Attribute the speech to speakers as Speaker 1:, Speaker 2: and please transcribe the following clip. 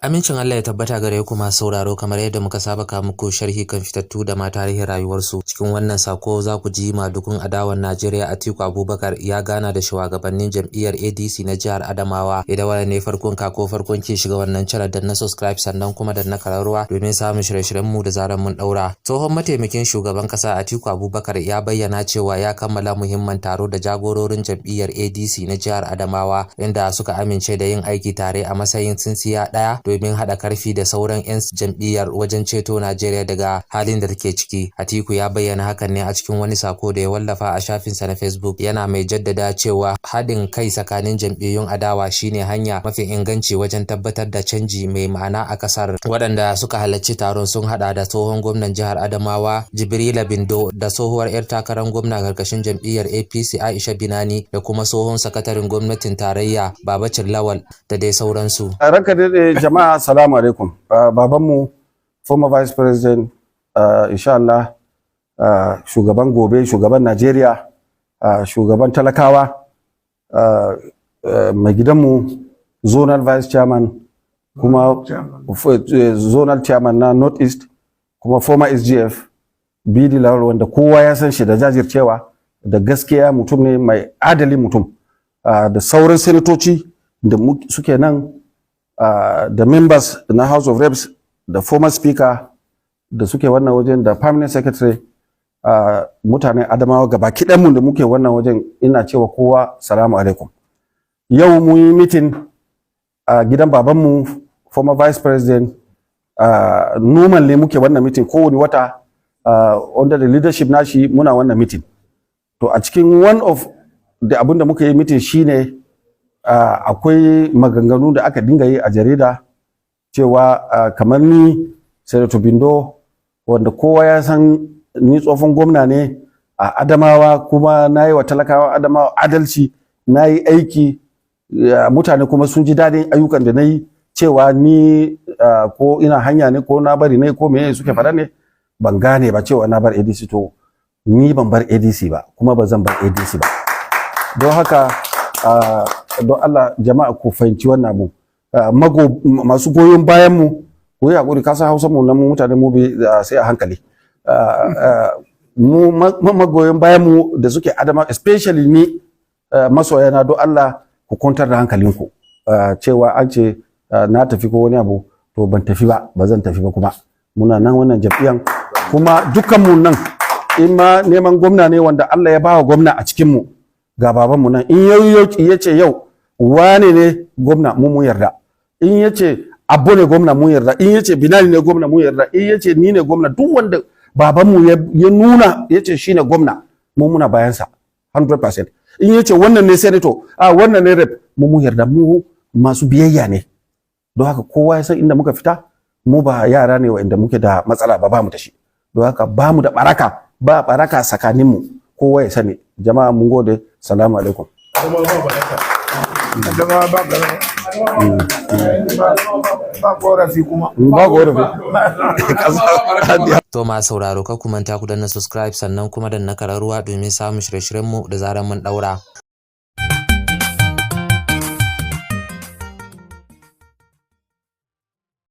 Speaker 1: Amincin Allah ya tabbata gare ku masu sauraro, kamar yadda muka saba ka muku sharhi kan fitattu da ma tarihin rayuwarsu. Cikin wannan sako za ku ji madugun adawan Najeriya Atiku Abubakar ya gana da shugabannin jam'iyyar ADC na jihar Adamawa. Idan wannan ne farkon ke shiga wannan channel dan na subscribe sannan kuma da na kararruwa domin samun shirye-shiryen mu da zaran mun daura. Tsohon mataimakin shugaban kasa Atiku Abubakar ya bayyana cewa ya kammala muhimman taro da jagororin jam'iyyar ADC na jihar Adamawa, inda suka amince da yin aiki tare a matsayin tsintsiya daya domin haɗa karfi da sauran 'yan jam'iyyar wajen ceto Najeriya daga halin da take ciki. Atiku ya bayyana hakan ne a cikin wani sako da ya wallafa a shafinsa na Facebook, yana mai jaddada cewa haɗin kai tsakanin jam'iyyun adawa shine hanya mafi inganci wajen tabbatar da canji mai ma'ana a ƙasar. Waɗanda suka halarci taron sun haɗa da tsohon gwamnan jihar Adamawa Jibrila Bindo da tsohuwar 'yar takarar gwamna karkashin jam'iyyar APC Aisha Binani da kuma tsohon sakataren gwamnatin tarayya Babacir Lawal da dai sauransu.
Speaker 2: Ranka dai jama'a, assalamu alaikum. Babanmu former vice president, insha Allah, shugaban gobe, shugaban Najeriya, shugaban talakawa, mai gidanmu zonal vice chairman kuma zonal chairman na North East, kuma former SGF Bidi Lawal, wanda kowa ya san shi da jajircewa da gaskiya, mutum ne mai adalin mutum, da sauran senatoci da suke nan, da members na House of Reps, da former speaker da suke wannan wajen, da permanent secretary, mutanen Adamawa gabaki ɗayanmu da muke wannan wajen, ina cewa kowa salamu alaikum. Yau mun yi meeting a gidan babanmu former vice president. Normally muke wannan meeting kowane wata, under the leadership nashi muna wannan meeting. To a cikin one of the abin da muka yi meeting shine akwai maganganu da aka dinga yi a jarida cewa kamar ni Senator Bindo, wanda kowa ya san ni tsohon gwamna ne a Adamawa, kuma na yi wa talakawa Adamawa adalci, na yi aiki, mutane kuma sun ji daɗin ayyukan da na yi, cewa ni ko ina hanya ne ko na bari ne ko meye suke faɗa ne, ban gane ba cewa na bar ADC. To ni ban bar ADC ba, kuma ba zan bar ADC ba. Don haka don Allah jama'a ku fahimci wannan abu. Masu goyon bayan mu ku yi hakuri, kasa Hausa mu nan mutane mu bi sai a hankali. Mu magoyan bayan mu da suke Adama, especially ni masoyana, don Allah ku kwantar da hankalinku, cewa an ce na tafi ko wani abu, to ban tafi ba, ba zan tafi ba. Kuma muna nan wannan jam'iyyan, kuma dukkan mu nan in ma neman gwamna ne wanda Allah ya bawa gwamna a cikin mu, ga baban mu nan in ya ce yau wane ne gwamna, mu yarda. In ya ce Abbo ne gwamna, mu yarda. In ya ce Binani ne gwamna, mu yarda. In ya ce ni ne gwamna, duk wanda baban mu ya nuna ya ce shine gwamna, mu muna bayansa 100%. In ya ce wannan ne senator, wannan ne rep, mu yarda. Mu masu biyayya ne. Don haka kowa ya san inda muka fita, mu ba yara ne wa'inda muke da matsala ba mu da shi. Don haka ba mu da baraka tsakaninmu, kowa ya sani. Jama'a mun gode, salamu alaikum.
Speaker 1: To masu sauraro, ka ku manta ku danna subscribe sannan kuma danna kararruwa domin samun shirye-shiryen mu da zaran mun daura.